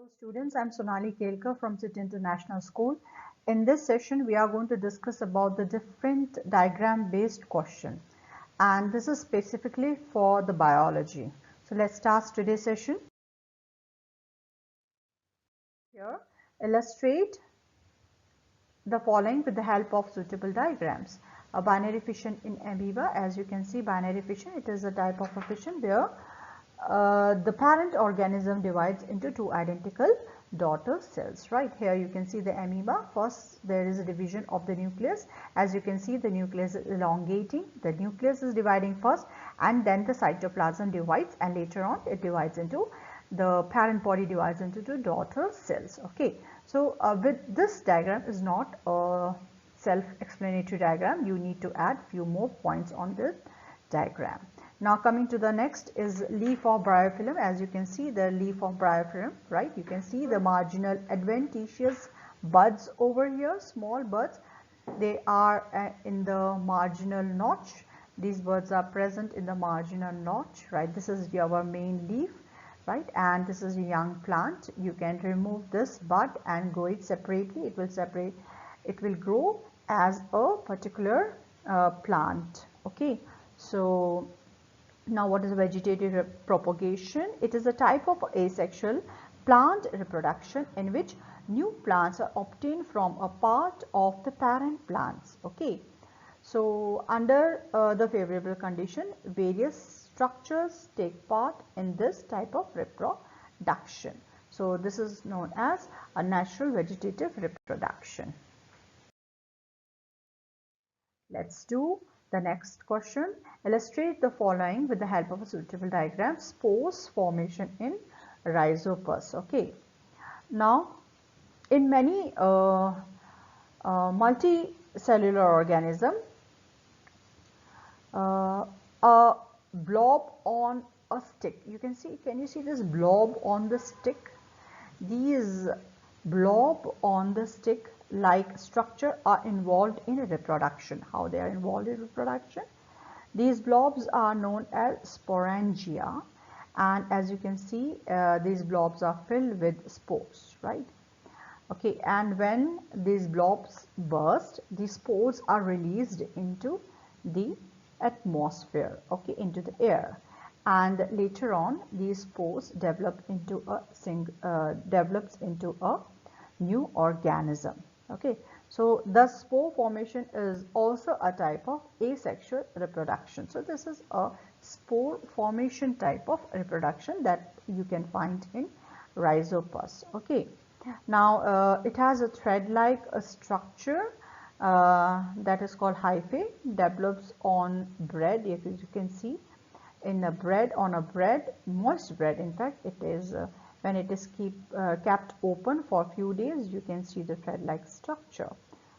Hello students, I'm Sonali Kelkar from City International School. In this session, we are going to discuss about the different diagram-based question, and this is specifically for the biology. So let's start today's session. Here, illustrate the following with the help of suitable diagrams. A binary fission in amoeba, as you can see, binary fission, it is a type of a fission where the parent organism divides into two identical daughter cells. Right here you can see the amoeba. First there is a division of the nucleus. As you can see, the nucleus is elongating, the nucleus is dividing first, and then the cytoplasm divides, and later on it divides into the parent body divides into two daughter cells. Okay, so with this diagram is not a self-explanatory diagram. You need to add few more points on the diagram. Now coming to the next is leaf of bryophyllum. As you can see, the leaf of bryophyllum, right? You can see the marginal adventitious buds over here, small buds. They are in the marginal notch. These buds are present in the marginal notch, right? This is our main leaf, right? And this is a young plant. You can remove this bud and grow it separately. It will grow as a particular plant. Okay, so now what is vegetative propagation? It is a type of asexual plant reproduction in which new plants are obtained from a part of the parent plants. Okay, so under the favorable condition, various structures take part in this type of reproduction. So this is known as a natural vegetative reproduction. Let's do the next question. Illustrate the following with the help of a suitable diagram. Spores formation in Rhizopus. Okay. Now, in many multicellular organism, a blob on a stick. You can see. Can you see this blob on the stick? These blob on the stick like structure are involved in reproduction. How they are involved in reproduction? These blobs are known as sporangia, and as you can see, these blobs are filled with spores, right? Okay, and when these blobs burst, the spores are released into the atmosphere, okay, into the air, and later on these spores develop into a new organism. Okay, so the spore formation is also a type of asexual reproduction. So this is a spore formation type of reproduction that you can find in Rhizopus. Okay, now it has a thread-like structure that is called hyphae, develops on bread. If you can see in a bread, on a bread, moist bread, in fact it is when it is kept open for a few days, you can see the thread-like structure.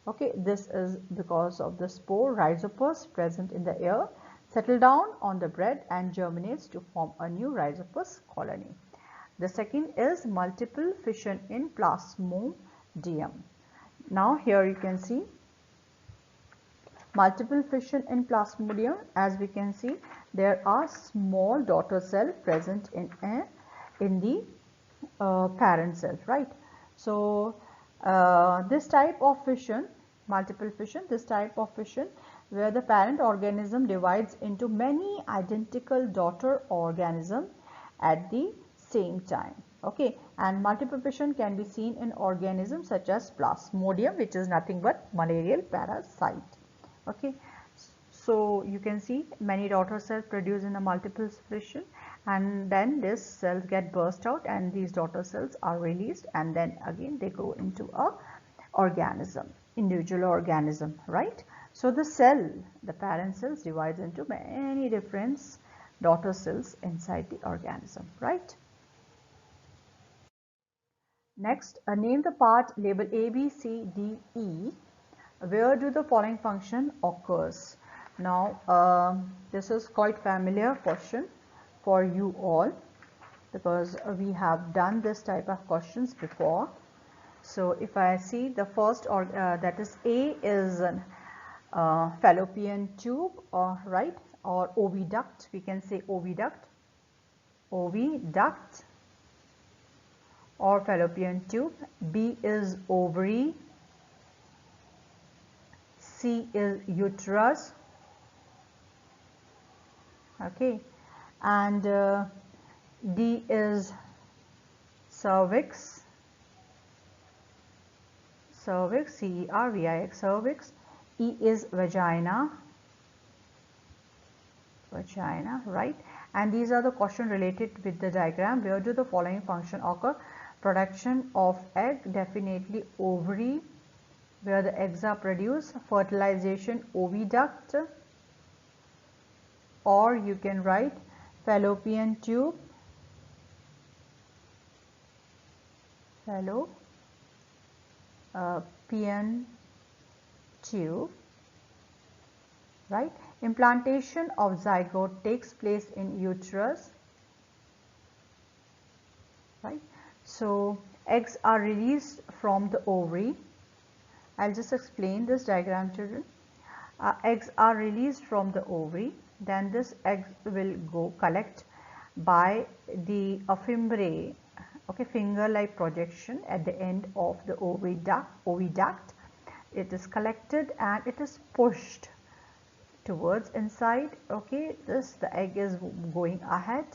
Okay, this is because of the spore Rhizopus present in the air, settle down on the bread and germinates to form a new Rhizopus colony. The second is multiple fission in Plasmodium. Now here you can see multiple fission in Plasmodium. As we can see, there are small daughter cells present in the parent cell, right? So this type of fission, multiple fission, this type of fission where the parent organism divides into many identical daughter organisms at the same time. Okay, and multiple fission can be seen in organisms such as Plasmodium, which is nothing but malarial parasite. Okay, so you can see many daughter cells produced in a multiple fission, and then these cells get burst out and these daughter cells are released, and then again they go into a organism, individual organism, right? So the cell, the parent cells, divides into many different daughter cells inside the organism, right? Next, name the part label A, B, C, D, E. Where do the following function occurs? Now this is quite familiar question for you all because we have done this type of questions before. So if I see the first, or that is A is an fallopian tube, or right, or oviduct, we can say oviduct, or fallopian tube. B is ovary. C is uterus. Okay, and D is cervix. Cervix, C-E-R-V-I-X, cervix. E is vagina. Vagina, right? And these are the questions related with the diagram. Where do the following function occur? Production of egg, definitely ovary, where the eggs are produced. Fertilization, oviduct, or you can write fallopian tube. Fallopian tube, right? Implantation of zygote takes place in uterus, right? So eggs are released from the ovary. I'll just explain this diagram, children. Eggs are released from the ovary, then this egg will go collect by the ephemeræ, okay, finger-like projection at the end of the oviduct. It is collected and it is pushed towards inside. Okay, the egg is going ahead,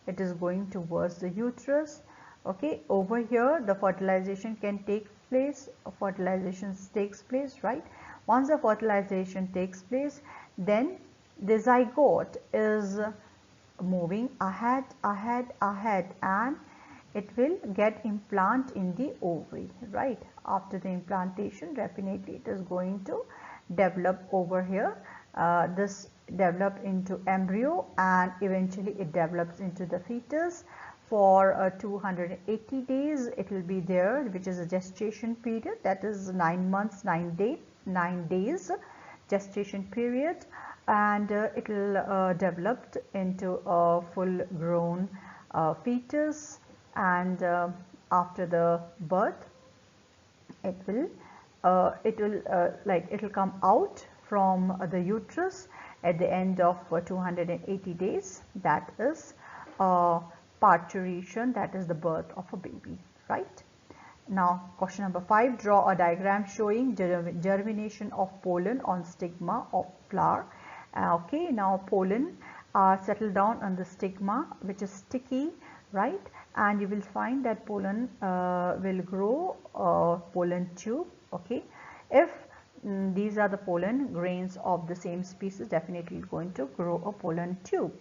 it is going towards the uterus. Okay, over here the fertilization can take place, takes place, right? Once the fertilization takes place, then the zygote is moving ahead, and it will get implant in the ovary, right? After the implantation, definitely it is going to develop over here. This develop into embryo, and eventually it develops into the fetus. For 280 days it will be there, which is a gestation period, that is 9 months 9 days gestation period, and it will develop into a full grown fetus, and after the birth it will come out from the uterus at the end of 280 days. That is parturition, that is the birth of a baby, right? Now question number 5, draw a diagram showing germination of pollen on stigma of flower. Okay, now pollen are settled down on the stigma, which is sticky, right? And you will find that pollen will grow pollen tube. Okay, if these are the pollen grains of the same species, definitely going to grow a pollen tube.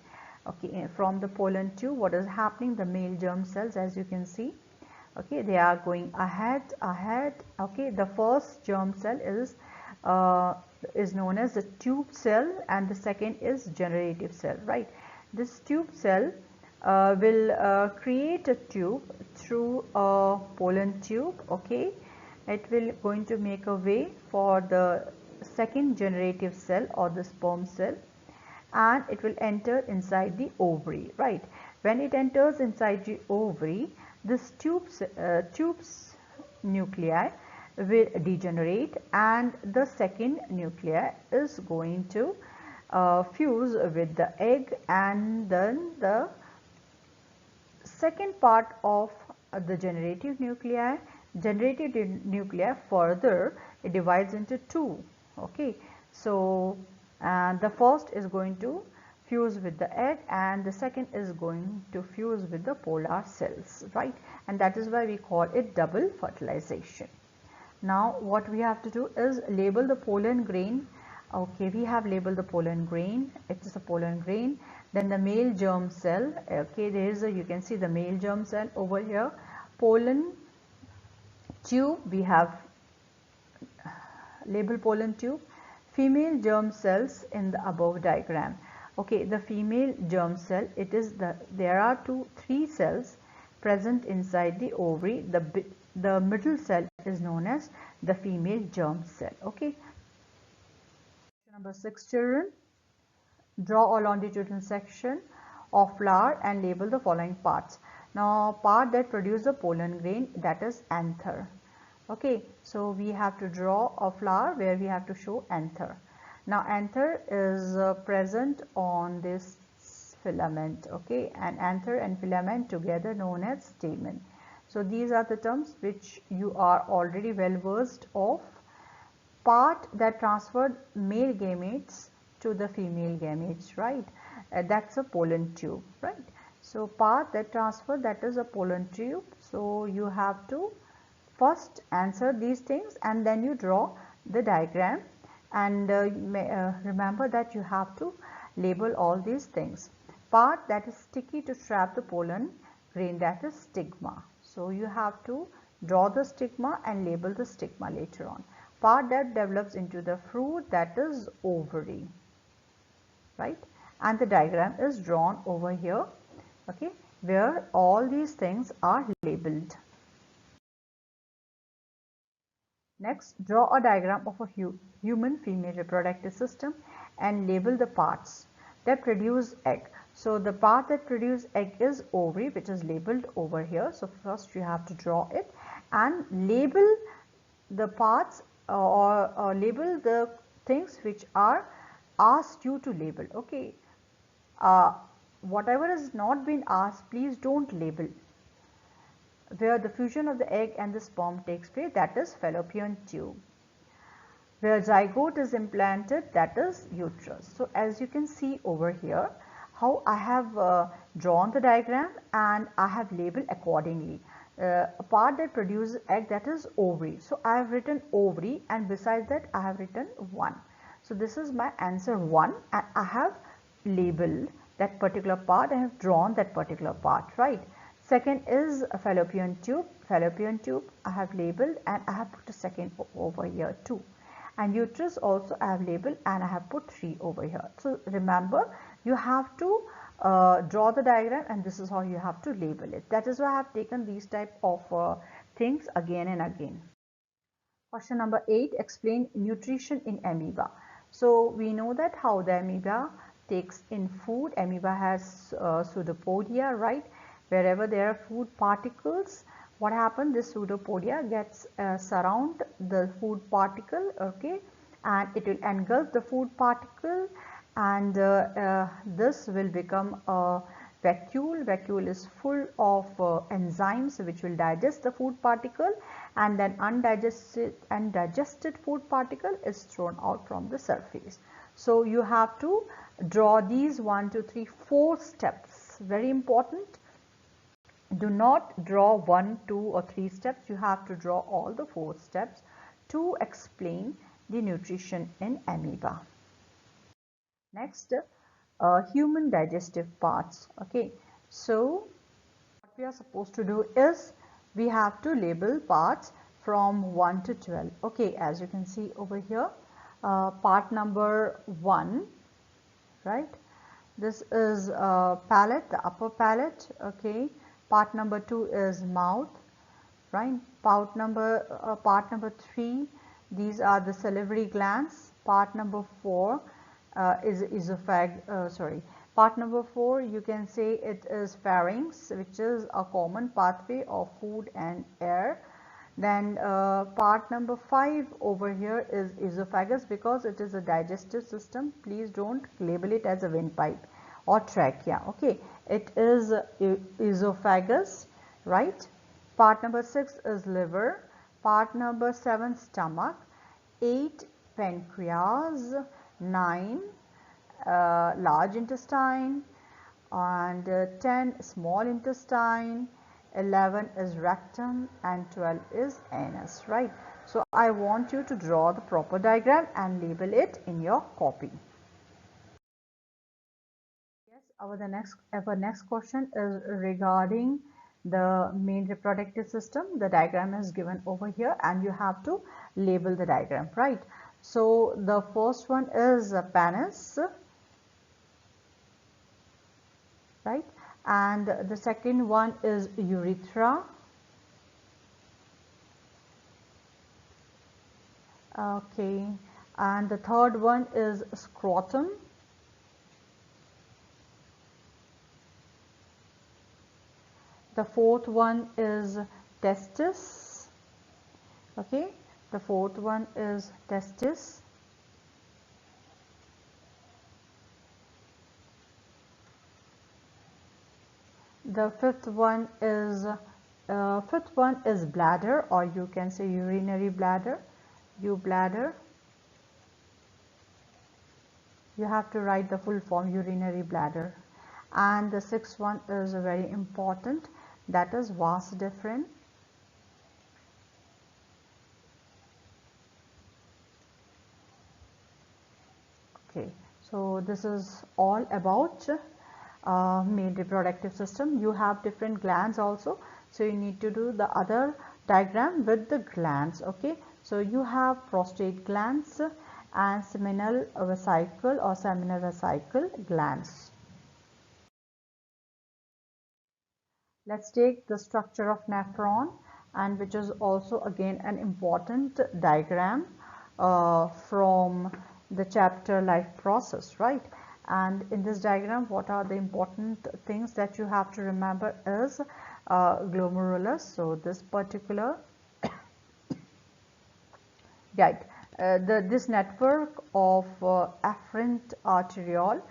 Okay, from the pollen tube, what is happening? The male germ cells, as you can see, okay, they are going ahead. Okay, the first germ cell is known as the tube cell, and the second is generative cell, right? This tube cell will create a tube through a pollen tube. Okay, it will going to make a way for the second generative cell or the sperm cell, and it will enter inside the ovary, right? When it enters inside the ovary, this tube's nuclei will degenerate, and the second nuclei is going to fuse with the egg, and then the second part of the generative nuclei further it divides into two. Okay, so the first is going to fuse with the egg, and the second is going to fuse with the polar cells, right? And that is why we call it double fertilization. Now what we have to do is label the pollen grain. Okay, we have labeled the pollen grain. It is a pollen grain. Then the male germ cell. Okay, there is you can see the male germ cell over here. Pollen tube, we have labeled pollen tube. Female germ cells in the above diagram. Okay, the female germ cell, there are 3 cells present inside the ovary. The middle cell is known as the female germ cell. Okay. Number 6, children. Draw a longitudinal section of flower and label the following parts. Now, part that produce the pollen grain, that is anther. Okay, so we have to draw a flower where we have to show anther. Now anther is present on this filament. Okay, and anther and filament together known as stamen. So these are the terms which you are already well versed of. Part that transferred male gametes to the female gametes, right? That's a pollen tube, right? So part that transferred, that is a pollen tube. So you have to first answer these things and then you draw the diagram, and remember that you have to label all these things. Part that is sticky to trap the pollen grain, that is stigma. So you have to draw the stigma and label the stigma later on. Part that develops into the fruit, that is ovary, right? And the diagram is drawn over here, okay, where all these things are labeled. Next, draw a diagram of a human female reproductive system and label the parts that produce egg. So the part that produces egg is ovary, which is labeled over here. So first you have to draw it and label the parts, or label the things which are asked you to label. Okay, whatever has not been asked, please don't label. Where the fusion of the egg and the sperm takes place, that is fallopian tube. Where zygote is implanted, that is uterus. So as you can see over here, how I have drawn the diagram and I have labeled accordingly. A part that produces egg, that is ovary. So I have written ovary, and besides that I have written 1. So this is my answer 1, and I have labeled that particular part. I have drawn that particular part, right? Second is a fallopian tube. Fallopian tube I have labeled and I have put a second over here too. And uterus also I have labeled and I have put 3 over here. So remember, you have to draw the diagram, and this is how you have to label it. That is why I have taken these type of things again and again. Question number 8, explain nutrition in amoeba. So we know that how the amoeba takes in food. Amoeba has pseudopodia, right? Wherever there are food particles, what happens, this pseudopodia gets surround the food particle, okay, and it will engulf the food particle, and this will become a vacuole. Vacuole is full of enzymes which will digest the food particle, and then undigested food particle is thrown out from the surface. So you have to draw these 1, 2, 3, 4 steps. Very important. Do not draw 1, 2 or 3 steps. You have to draw all the 4 steps to explain the nutrition in amoeba. Next, human digestive parts. Okay, so what we are supposed to do is we have to label parts from 1 to 12. Okay, as you can see over here, part number 1, right? This is palate, the upper palate. Okay, part number 2 is mouth, right? Part number 3, these are the salivary glands. Part number 4 is part number 4, you can say it is pharynx, which is a common pathway of food and air. Then part number 5 over here is esophagus, because it is a digestive system. Please don't label it as a windpipe or trachea. Okay, it is esophagus, right? Part number 6 is liver. Part number 7 stomach. 8 pancreas. 9 large intestine, and 10 small intestine. 11 is rectum, and 12 is anus, right? So I want you to draw the proper diagram and label it in your copy. Yes, our next question is regarding the main reproductive system. The diagram is given over here and you have to label the diagram, right? So the first one is penis, right? And the second one is urethra. Okay, and the third one is scrotum. The fourth one is testis. Okay, the fourth one is testis. The fifth one is Fifth one is bladder, or you can say urinary bladder. Bladder. You have to write the full form, urinary bladder. And the sixth one is very important, that is vas deferens. Okay, so this is all about male reproductive system. You have different glands also, so you need to do the other diagram with the glands. Okay, so you have prostate glands and seminal vesicle or seminal vesicle glands. Let's take the structure of nephron, and which is also again an important diagram from the chapter life process, right? And in this diagram, what are the important things that you have to remember is glomerulus. So this particular right, this network of efferent arteriole,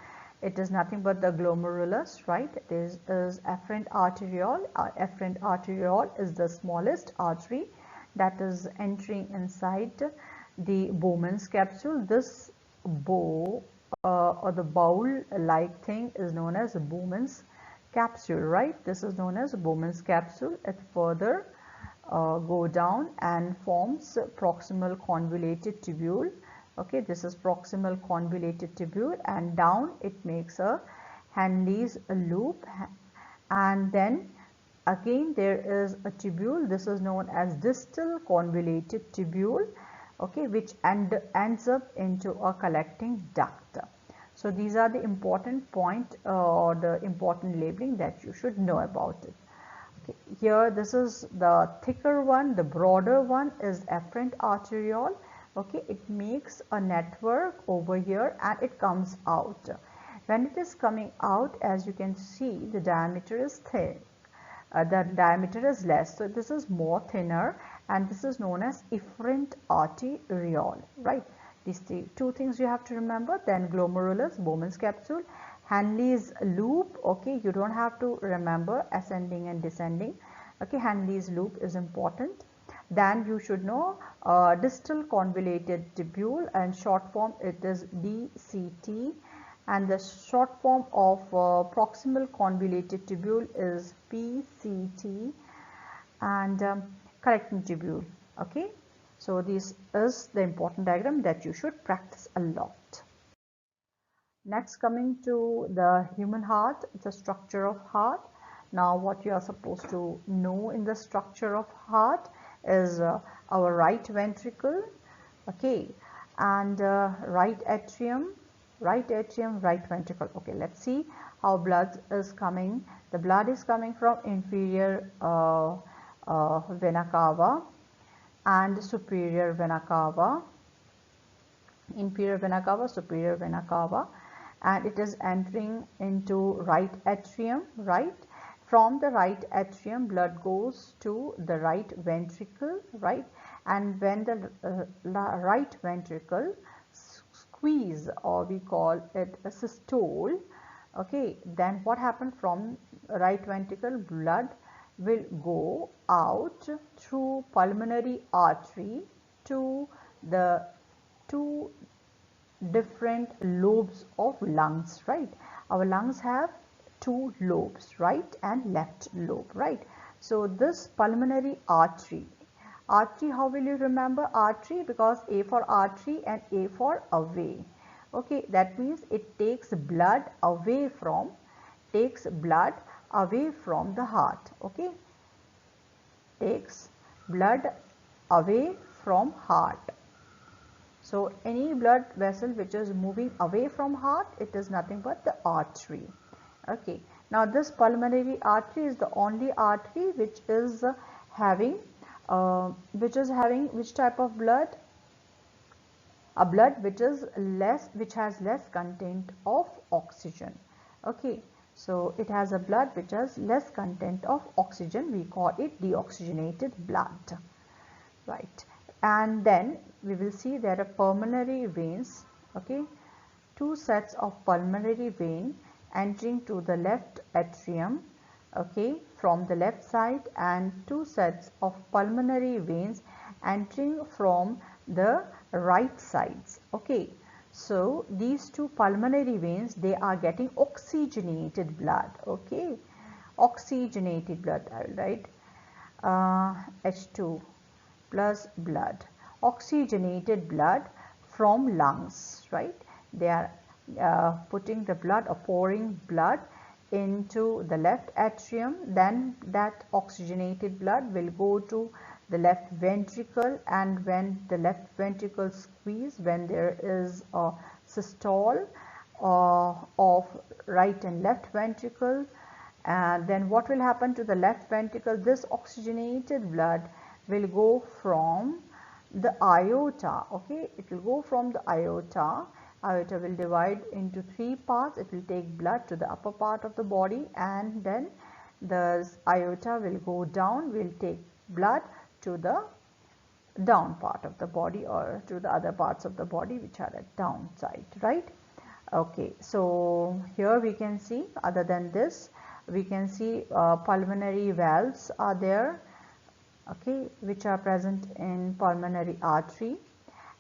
it is nothing but the glomerulus, right? This is efferent arteriole. Efferent arteriole is the smallest artery that is entering inside the Bowman's capsule. This bow or the bowl-like thing is known as Bowman's capsule, right? This is known as Bowman's capsule. It further go down and forms proximal convoluted tubule. Okay, this is proximal convoluted tubule, and down it makes a Henle's loop, and then again there is a tubule. This is known as distal convoluted tubule, okay, which ends up into a collecting duct. So these are the important point or the important labeling that you should know about it. Okay, here this is the thicker one, the broader one is efferent arteriole. Okay, it makes a network over here and it comes out. When it is coming out, as you can see, the diameter is thick, the diameter is less, so this is more thinner, and this is known as efferent arteriole, right? These two things you have to remember. Then glomerulus, Bowman's capsule, Henle's loop. Okay, you don't have to remember ascending and descending. Okay, Henle's loop is important. Then you should know distal convoluted tubule, and short form it is DCT, and the short form of proximal convoluted tubule is PCT, and collecting tubule. Okay, so this is the important diagram that you should practice a lot. Next, coming to the human heart, the structure of heart. Now what you are supposed to know in the structure of heart is our right ventricle, okay, and right atrium, right ventricle. Okay, let's see how blood is coming. The blood is coming from inferior vena cava and superior vena cava, inferior vena cava, superior vena cava, and it is entering into right atrium, right? From the right atrium, blood goes to the right ventricle, right? And when the right ventricle squeeze, or we call it a systole, okay, then what happened? From right ventricle, blood will go out through pulmonary artery to the two different lobes of lungs, right? Our lungs have two lobes, right and left lobe, right? So this pulmonary artery, how will you remember artery? Because A for artery and A for away. Okay, that means it takes blood away from the heart. Okay, takes blood away from heart. So any blood vessel which is moving away from heart, it is nothing but the artery. Okay, now this pulmonary artery is the only artery which is having which type of blood? A blood which has less content of oxygen. Okay, so it has a blood which has less content of oxygen. We call it deoxygenated blood, right? And then we will see there are pulmonary veins. Okay, two sets of pulmonary vein entering to the left atrium, okay, from the left side, and 2 sets of pulmonary veins entering from the right sides. Okay, so these 2 pulmonary veins, they are getting oxygenated blood. Okay, oxygenated blood, I will write H2 plus blood, oxygenated blood from lungs, right? They are putting the blood or pouring blood into the left atrium, then that oxygenated blood will go to the left ventricle, and when the left ventricle squeeze, when there is a systole of right and left ventricle, and then what will happen to the left ventricle? This oxygenated blood will go from the aorta. Okay, it will go from the aorta. Aorta will divide into 3 parts. It will take blood to the upper part of the body, and then the aorta will go down, will take blood to the down part of the body, or to the other parts of the body which are at down side, right? Okay, so here we can see, other than this, we can see pulmonary valves are there, okay, which are present in pulmonary artery,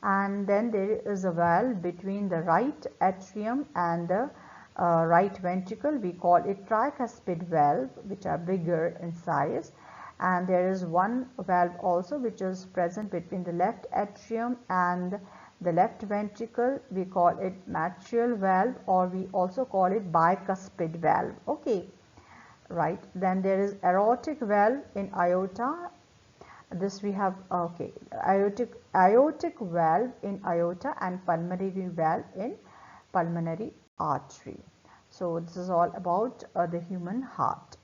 and then there is a valve between the right atrium and the right ventricle. We call it tricuspid valve, which are bigger in size, and there is one valve also which is present between the left atrium and the left ventricle. We call it mitral valve, or we also call it bicuspid valve. Okay, right. Then there is aortic valve in aorta. This we have, okay, aortic valve in aorta and pulmonary valve in pulmonary artery. So this is all about the human heart.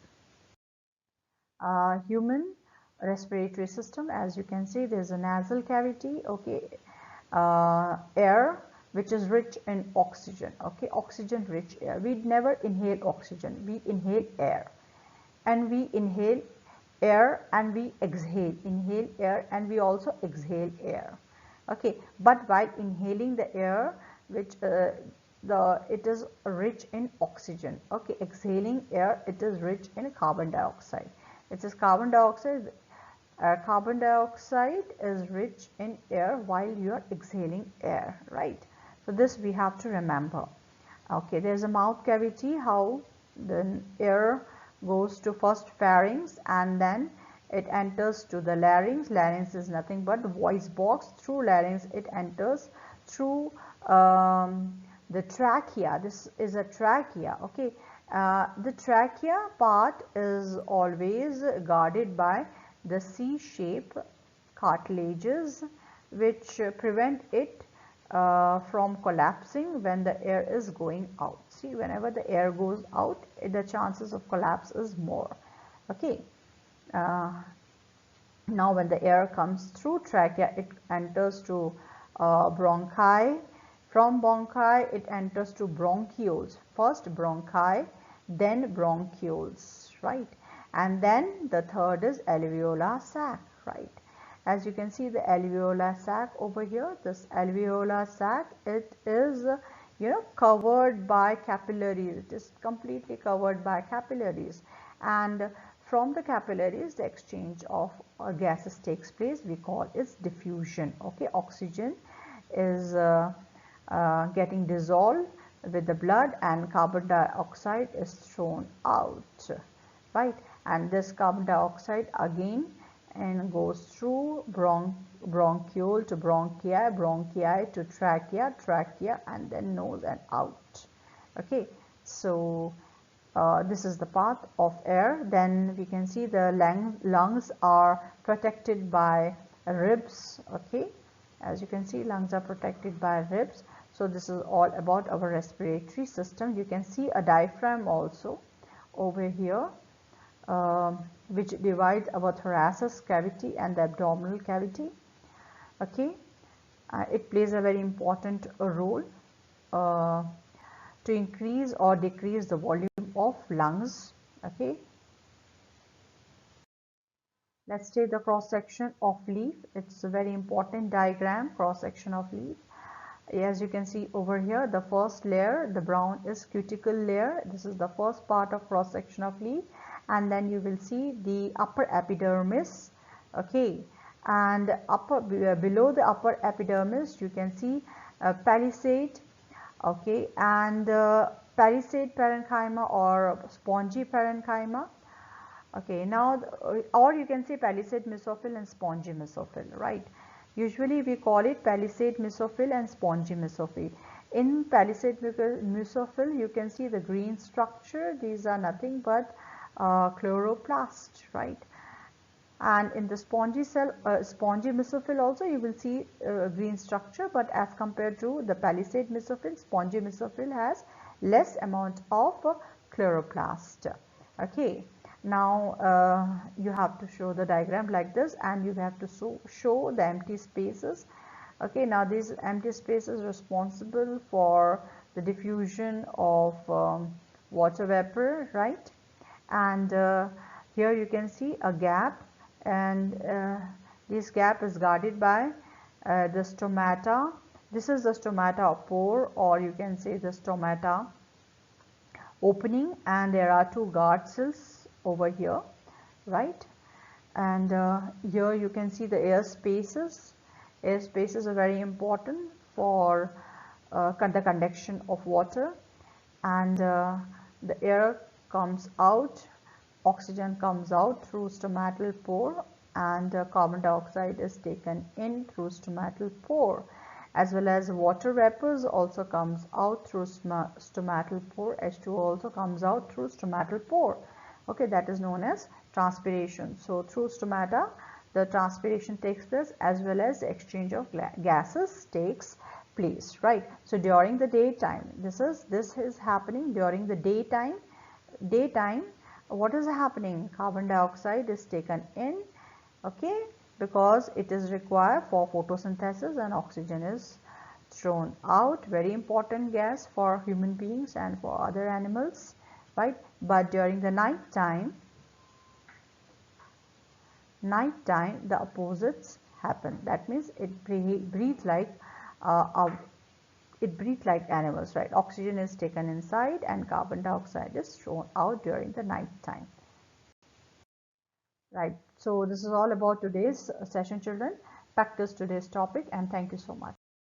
Human respiratory system, as you can see, there is a nasal cavity, okay, air which is rich in oxygen, okay, oxygen rich air. We never inhale oxygen, we inhale air, and we inhale air and we exhale, inhale air and we also exhale air. Okay, but while inhaling the air, which it is rich in oxygen. Okay, exhaling air, it is rich in carbon dioxide. It is carbon dioxide. Carbon dioxide is rich in air while you are exhaling air, right? So this we have to remember. Okay, there is a mouth cavity, how the air goes to first pharynx and then it enters to the larynx. Larynx is nothing but voice box. Through larynx it enters through the trachea. This is a trachea. Okay, the trachea part is always guarded by the C-shape cartilages which prevent it from collapsing when the air is going out. See, whenever the air goes out, the chances of collapse is more. Okay, now when the air comes through trachea, it enters to bronchi. From bronchi it enters to bronchioles. First bronchi, then bronchioles, right? And then the third is alveolar sac, right? As you can see the alveolar sac over here, this alveolar sac, it is covered by capillaries. It is completely covered by capillaries, and from the capillaries the exchange of gases takes place. We call it diffusion. Okay, oxygen is getting dissolved with the blood and carbon dioxide is thrown out, right? And this carbon dioxide again and goes through bronchiole to bronchi, bronchi to trachea, trachea, and then nose and out. Okay, so this is the path of air. Then we can see the lungs are protected by ribs. Okay, as you can see, lungs are protected by ribs. So this is all about our respiratory system. You can see a diaphragm also over here, which divides our thoracic cavity and the abdominal cavity. Okay, it plays a very important role to increase or decrease the volume of lungs. Okay, let's take the cross section of leaf. It's a very important diagram, cross section of leaf. As you can see over here, the first layer, the brown, is cuticle layer. This is the first part of cross section of leaf, and then you will see the upper epidermis. Okay, and below the upper epidermis you can see palisade. Okay, and palisade parenchyma or spongy parenchyma. Okay, now or you can say palisade mesophyll and spongy mesophyll, right? Usually we call it palisade mesophyll and spongy mesophyll. In palisade mesophyll you can see the green structure. These are nothing but chloroplast, right? And in the spongy mesophyll also you will see green structure, but as compared to the palisade mesophyll, spongy mesophyll has less amount of chloroplast. Okay, now you have to show the diagram like this, and you have to show the empty spaces. Okay, now these empty spaces responsible for the diffusion of water vapor, right? And here you can see a gap, and this gap is guarded by the stomata. This is the stomata pore, or you can say the stomata opening, and there are two guard cells over here, right? And here you can see the air spaces. Air spaces are very important for the conduction of water, and the air comes out, oxygen comes out through stomatal pore, and carbon dioxide is taken in through stomatal pore, as well as water vapors also comes out through stomatal pore. H2O also comes out through stomatal pore. Okay, that is known as transpiration. So through stomata the transpiration takes place, as well as the exchange of gases takes place, right? So during the daytime, this is happening during the daytime. What is happening? Carbon dioxide is taken in, okay, because it is required for photosynthesis, and oxygen is thrown out. Very important gas for human beings and for other animals, right? But during the nighttime the opposites happen. That means it breathes like animals, right? Oxygen is taken inside and carbon dioxide is thrown out during the night time, right? So this is all about today's session, children. Practice today's topic, and thank you so much.